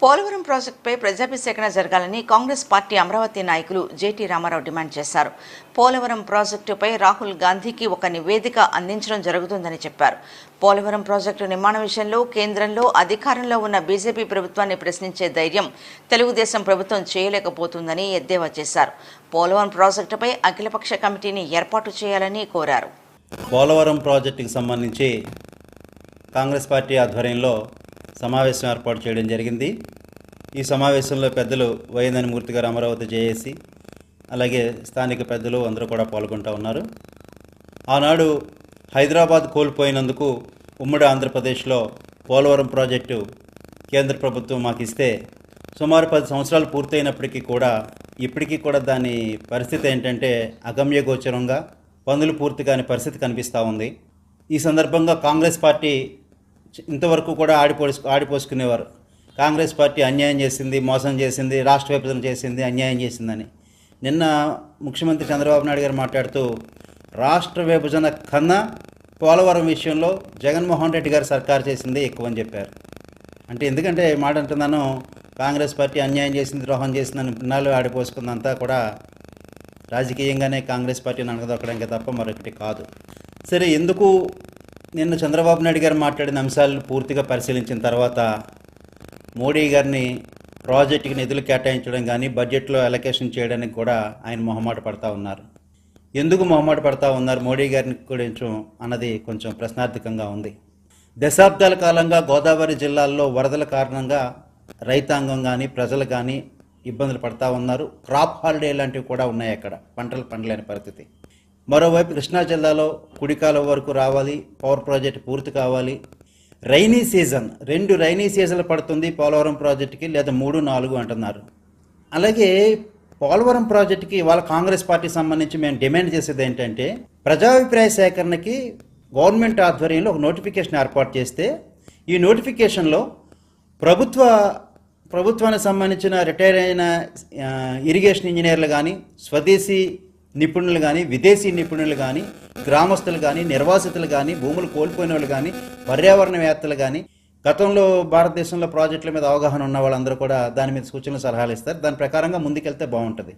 పోలవరం ప్రాజెక్టుపై ప్రజాభిషేకన జరగాలని కాంగ్రెస్ పార్టీ అమరావతి నాయకులు జేటీ రామారావు డిమాండ్ చేశారు. పోలవరం ప్రాజెక్టుపై రాహుల్ గాంధీకి ఒక నివేదిక అందించడం జరుగుతుందని చెప్పారు. పోలవరం ప్రాజెక్టు నిర్మాణ విషయంలో కేంద్రంలో అధికారంలో ఉన్న బీజేపీ ప్రభుత్వాన్ని ప్రశ్నించే ధైర్యం తెలుగుదేశం ప్రభుత్వం చేయలేకపోతుందని ఎద్దేవా చేశారు. పోలవరం ప్రాజెక్టుపై అఖిలపక్ష కమిటీని ఏర్పాటు చేయాలని కోరారు. పోలవరం ప్రాజెక్టుకి సంబంధించి కాంగ్రెస్ పార్టీ ఆధ్వర్యంలో సమావేశం ఏర్పాటు చేయడం జరిగింది. ఈ సమావేశంలో పెద్దలు వైఎన్ మూర్తి గారు, అమరావతి జేఏసీ, అలాగే స్థానిక పెద్దలు అందరూ కూడా పాల్గొంటూ ఉన్నారు. ఆనాడు హైదరాబాద్ కోల్పోయినందుకు ఉమ్మడి ఆంధ్రప్రదేశ్లో పోలవరం ప్రాజెక్టు కేంద్ర ప్రభుత్వం మాకు ఇస్తే సుమారు 10 సంవత్సరాలు పూర్తయినప్పటికీ కూడా ఇప్పటికీ కూడా దాని పరిస్థితి ఏంటంటే అగమ్య గోచరంగా పనులు పూర్తి కాని పరిస్థితి కనిపిస్తూ ఉంది. ఈ సందర్భంగా కాంగ్రెస్ పార్టీ ఇంతవరకు కూడా ఆడిపోసుకునేవారు. కాంగ్రెస్ పార్టీ అన్యాయం చేసింది, మోసం చేసింది, రాష్ట్ర విభజన చేసింది, అన్యాయం చేసిందని. నిన్న ముఖ్యమంత్రి చంద్రబాబు నాయుడు గారు మాట్లాడుతూ రాష్ట్ర విభజన కన్నా పోలవరం విషయంలో జగన్మోహన్ రెడ్డి గారు సర్కారు చేసింది ఎక్కువ అని చెప్పారు. అంటే ఎందుకంటే మాట అంటున్నాను, కాంగ్రెస్ పార్టీ అన్యాయం చేసింది, ద్రోహం చేసిందని పిన్నాళ్ళు ఆడిపోసుకుందంతా కూడా రాజకీయంగానే కాంగ్రెస్ పార్టీని అనగదొక్కడానికి తప్ప మరొకటి కాదు. సరే, ఎందుకు నిన్న చంద్రబాబు నాయుడు గారు మాట్లాడిన అంశాలను పూర్తిగా పరిశీలించిన తర్వాత మోడీ గారిని ప్రాజెక్టుకి నిధులు కేటాయించడం కానీ బడ్జెట్లో అలొకేషన్ చేయడానికి కూడా ఆయన మొహమాట పడతా ఉన్నారు. ఎందుకు మొహమాట పడతా ఉన్నారు మోడీ గారిని గురించి అన్నది కొంచెం ప్రశ్నార్థకంగా ఉంది. దశాబ్దాల కాలంగా గోదావరి జిల్లాల్లో వరదల కారణంగా రైతాంగం కానీ ప్రజలు కానీ ఇబ్బందులు పడతా ఉన్నారు. క్రాప్ హాలిడే లాంటివి కూడా ఉన్నాయి. అక్కడ పంటలు పండలేని పరిస్థితి. మరోవైపు కృష్ణా జిల్లాలో కుడికాలం వరకు రావాలి, పవర్ ప్రాజెక్ట్ పూర్తి కావాలి. రైనీ సీజన్ 2 రైనీ సీజన్లు పడుతుంది పోలవరం ప్రాజెక్టుకి, లేదా 3, 4 అంటున్నారు. అలాగే పోలవరం ప్రాజెక్టుకి ఇవాళ కాంగ్రెస్ పార్టీ సంబంధించి మేము డిమాండ్ చేసేది ఏంటంటే, ప్రజాభిప్రాయ సేకరణకి గవర్నమెంట్ ఆధ్వర్యంలో ఒక నోటిఫికేషన్ ఏర్పాటు చేస్తే ఈ నోటిఫికేషన్లో ప్రభుత్వానికి సంబంధించిన రిటైర్ అయిన ఇరిగేషన్ ఇంజనీర్లు కానీ, స్వదేశీ నిపుణులు కానీ, విదేశీ నిపుణులు కానీ, గ్రామస్తులు కానీ, నిర్వాసితులు కానీ, భూములు కోల్పోయిన వాళ్ళు కానీ, పర్యావరణవేత్తలు కానీ, గతంలో భారతదేశంలో ప్రాజెక్టుల మీద అవగాహన ఉన్న వాళ్ళందరూ కూడా దాని మీద సూచనలు సలహాలు ఇస్తారు. దాని ప్రకారంగా ముందుకెళ్తే బాగుంటుంది.